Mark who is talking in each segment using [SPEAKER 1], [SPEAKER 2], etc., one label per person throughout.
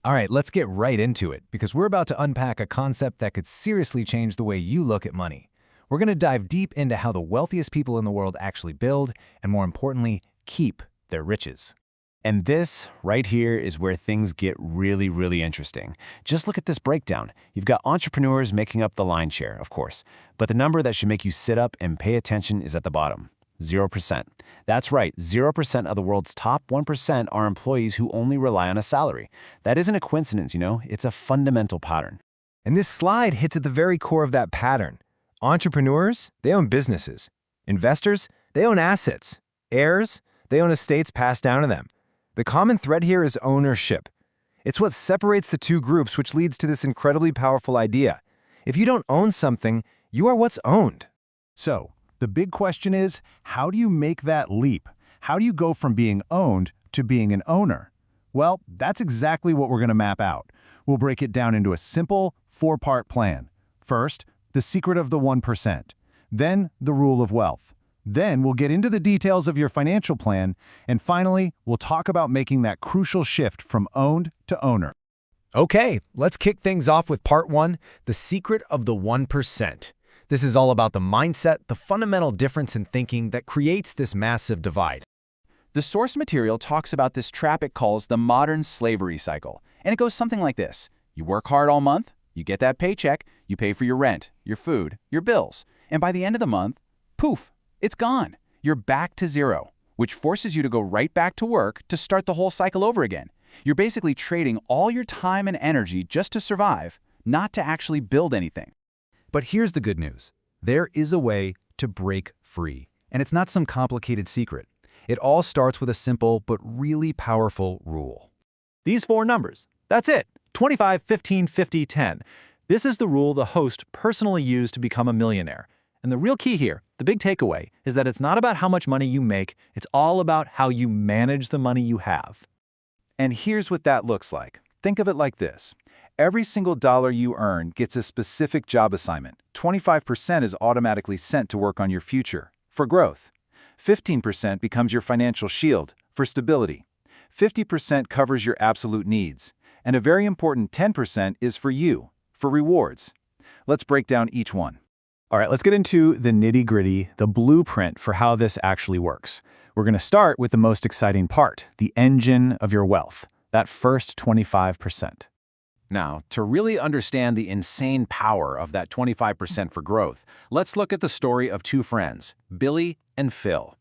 [SPEAKER 1] All right, let's get right into it because we're about to unpack a concept that could seriously change the way you look at money. We're going to dive deep into how the wealthiest people in the world actually build and, more importantly, keep their riches.
[SPEAKER 2] And this right here is where things get really, really interesting. Just look at this breakdown. You've got entrepreneurs making up the lion's share, of course, but the number that should make you sit up and pay attention is at the bottom. 0%. That's right, 0% of the world's top 1% are employees who only rely on a salary. That isn't a coincidence, it's a fundamental pattern.
[SPEAKER 1] And this slide hits at the very core of that pattern. Entrepreneurs, they own businesses. Investors, they own assets. Heirs, they own estates passed down to them. The common thread here is ownership. It's what separates the two groups, which leads to this incredibly powerful idea. If you don't own something, you are what's owned.
[SPEAKER 3] So, the big question is, how do you make that leap? How do you go from being owned to being an owner? Well, that's exactly what we're going to map out. We'll break it down into a simple, four-part plan. First, the secret of the 1%. Then, the rule of wealth. Then, we'll get into the details of your financial plan. And finally, we'll talk about making that crucial shift from owned to owner.
[SPEAKER 1] Okay, let's kick things off with part one, the secret of the 1%. This is all about the mindset, the fundamental difference in thinking that creates this massive divide.
[SPEAKER 4] The source material talks about this trap it calls the modern slavery cycle, and it goes something like this. You work hard all month, you get that paycheck, you pay for your rent, your food, your bills, and by the end of the month, poof, it's gone. You're back to zero, which forces you to go right back to work to start the whole cycle over again. You're basically trading all your time and energy just to survive, not to actually build anything.
[SPEAKER 5] But here's the good news. There is a way to break free, and it's not some complicated secret. It all starts with a simple but really powerful rule.
[SPEAKER 6] These four numbers. That's it. 25, 15, 50, 10. This is the rule the host personally used to become a millionaire. And the real key here, the big takeaway, is that it's not about how much money you make, it's all about how you manage the money you have.
[SPEAKER 3] And here's what that looks like. Think of it like this. Every single dollar you earn gets a specific job assignment. 25% is automatically sent to work on your future, for growth. 15% becomes your financial shield, for stability. 50% covers your absolute needs. And a very important 10% is for you, for rewards. Let's break down each one.
[SPEAKER 2] All right, let's get into the nitty-gritty, the blueprint for how this actually works. We're going to start with the most exciting part, the engine of your wealth, that first 25%. Now, to really understand the insane power of that 25% for growth, let's look at the story of two friends, Billy and Phil.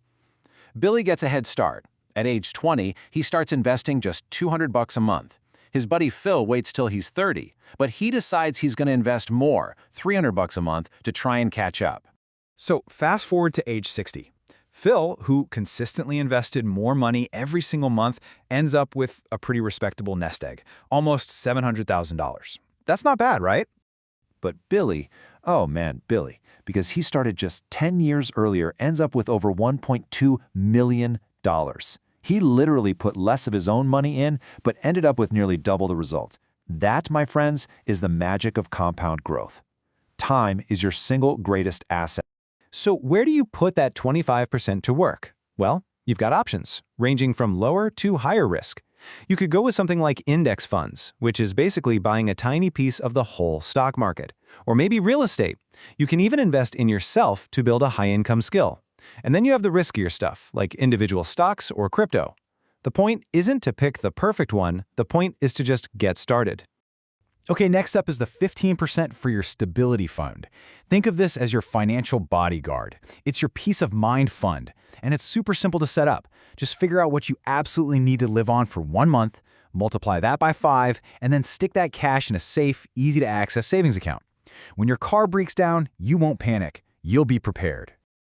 [SPEAKER 2] Billy gets a head start. At age 20, he starts investing just $200 a month. His buddy Phil waits till he's 30, but he decides he's going to invest more, $300 a month, to try and catch up.
[SPEAKER 5] So fast forward to age 60. Phil, who consistently invested more money every single month, ends up with a pretty respectable nest egg, almost $700,000. That's not bad, right?
[SPEAKER 2] But Billy, oh man, Billy, because he started just 10 years earlier, ends up with over $1.2 million. He literally put less of his own money in, but ended up with nearly double the result. That, my friends, is the magic of compound growth. Time is your single greatest asset.
[SPEAKER 5] So where do you put that 25% to work? Well, you've got options, ranging from lower to higher risk. You could go with something like index funds, which is basically buying a tiny piece of the whole stock market. Or maybe real estate. You can even invest in yourself to build a high-income skill. And then you have the riskier stuff, like individual stocks or crypto. The point isn't to pick the perfect one, the point is to just get started. Okay, next up is the 15% for your stability fund. Think of this as your financial bodyguard. It's your peace of mind fund, and it's super simple to set up. Just figure out what you absolutely need to live on for 1 month, multiply that by 5, and then stick that cash in a safe, easy-to-access savings account. When your car breaks down, you won't panic. You'll be prepared.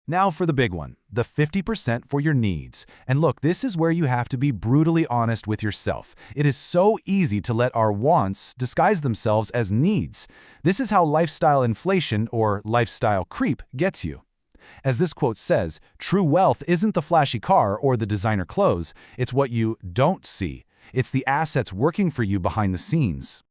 [SPEAKER 5] Now for the big one, the 50% for your needs. And look, this is where you have to be brutally honest with yourself. It is so easy to let our wants disguise themselves as needs. This is how lifestyle inflation or lifestyle creep gets you. As this quote says, true wealth isn't the flashy car or the designer clothes, it's what you don't see. It's the assets working for you behind the scenes.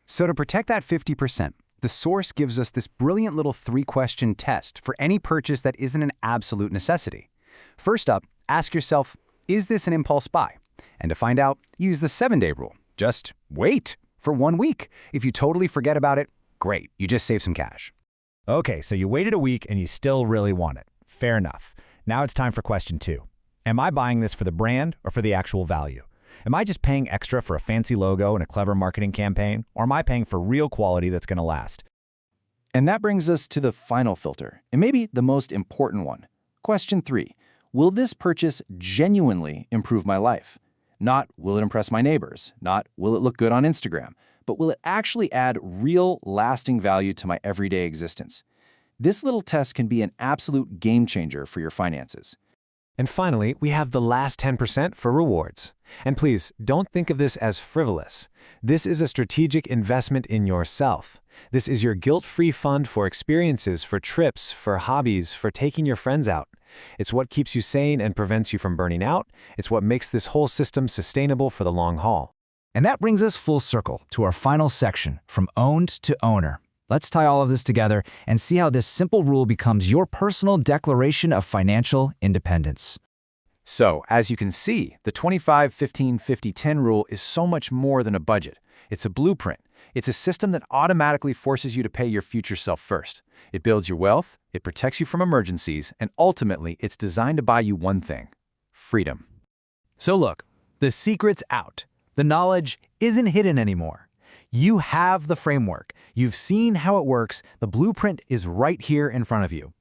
[SPEAKER 7] So to protect that 50%, the source gives us this brilliant little 3-question test for any purchase that isn't an absolute necessity. First up, ask yourself, is this an impulse buy? And to find out, use the 7-day rule. Just wait for 1 week. If you totally forget about it, great, you just save some cash.
[SPEAKER 3] Okay, so you waited a week and you still really want it. Fair enough. Now it's time for question 2. Am I buying this for the brand or for the actual value? Am I just paying extra for a fancy logo and a clever marketing campaign, or am I paying for real quality that's going to last?
[SPEAKER 4] And that brings us to the final filter, and maybe the most important one. Question 3. Will this purchase genuinely improve my life? Not will it impress my neighbors, not will it look good on Instagram, but will it actually add real, lasting value to my everyday existence? This little test can be an absolute game changer for your finances.
[SPEAKER 1] And finally, we have the last 10% for rewards. And please, don't think of this as frivolous. This is a strategic investment in yourself. This is your guilt-free fund for experiences, for trips, for hobbies, for taking your friends out. It's what keeps you sane and prevents you from burning out. It's what makes this whole system sustainable for the long haul.
[SPEAKER 7] And that brings us full circle to our final section, from owned to owner. Let's tie all of this together and see how this simple rule becomes your personal declaration of financial independence.
[SPEAKER 4] So, as you can see, the 25-15-50-10 rule is so much more than a budget. It's a blueprint. It's a system that automatically forces you to pay your future self first. It builds your wealth, it protects you from emergencies, and ultimately, it's designed to buy you one thing: freedom.
[SPEAKER 5] So look, the secret's out. The knowledge isn't hidden anymore. You have the framework. You've seen how it works. The blueprint is right here in front of you.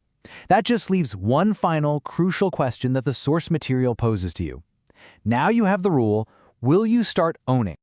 [SPEAKER 5] That just leaves one final, crucial question that the source material poses to you. Now you have the rule. Will you start owning?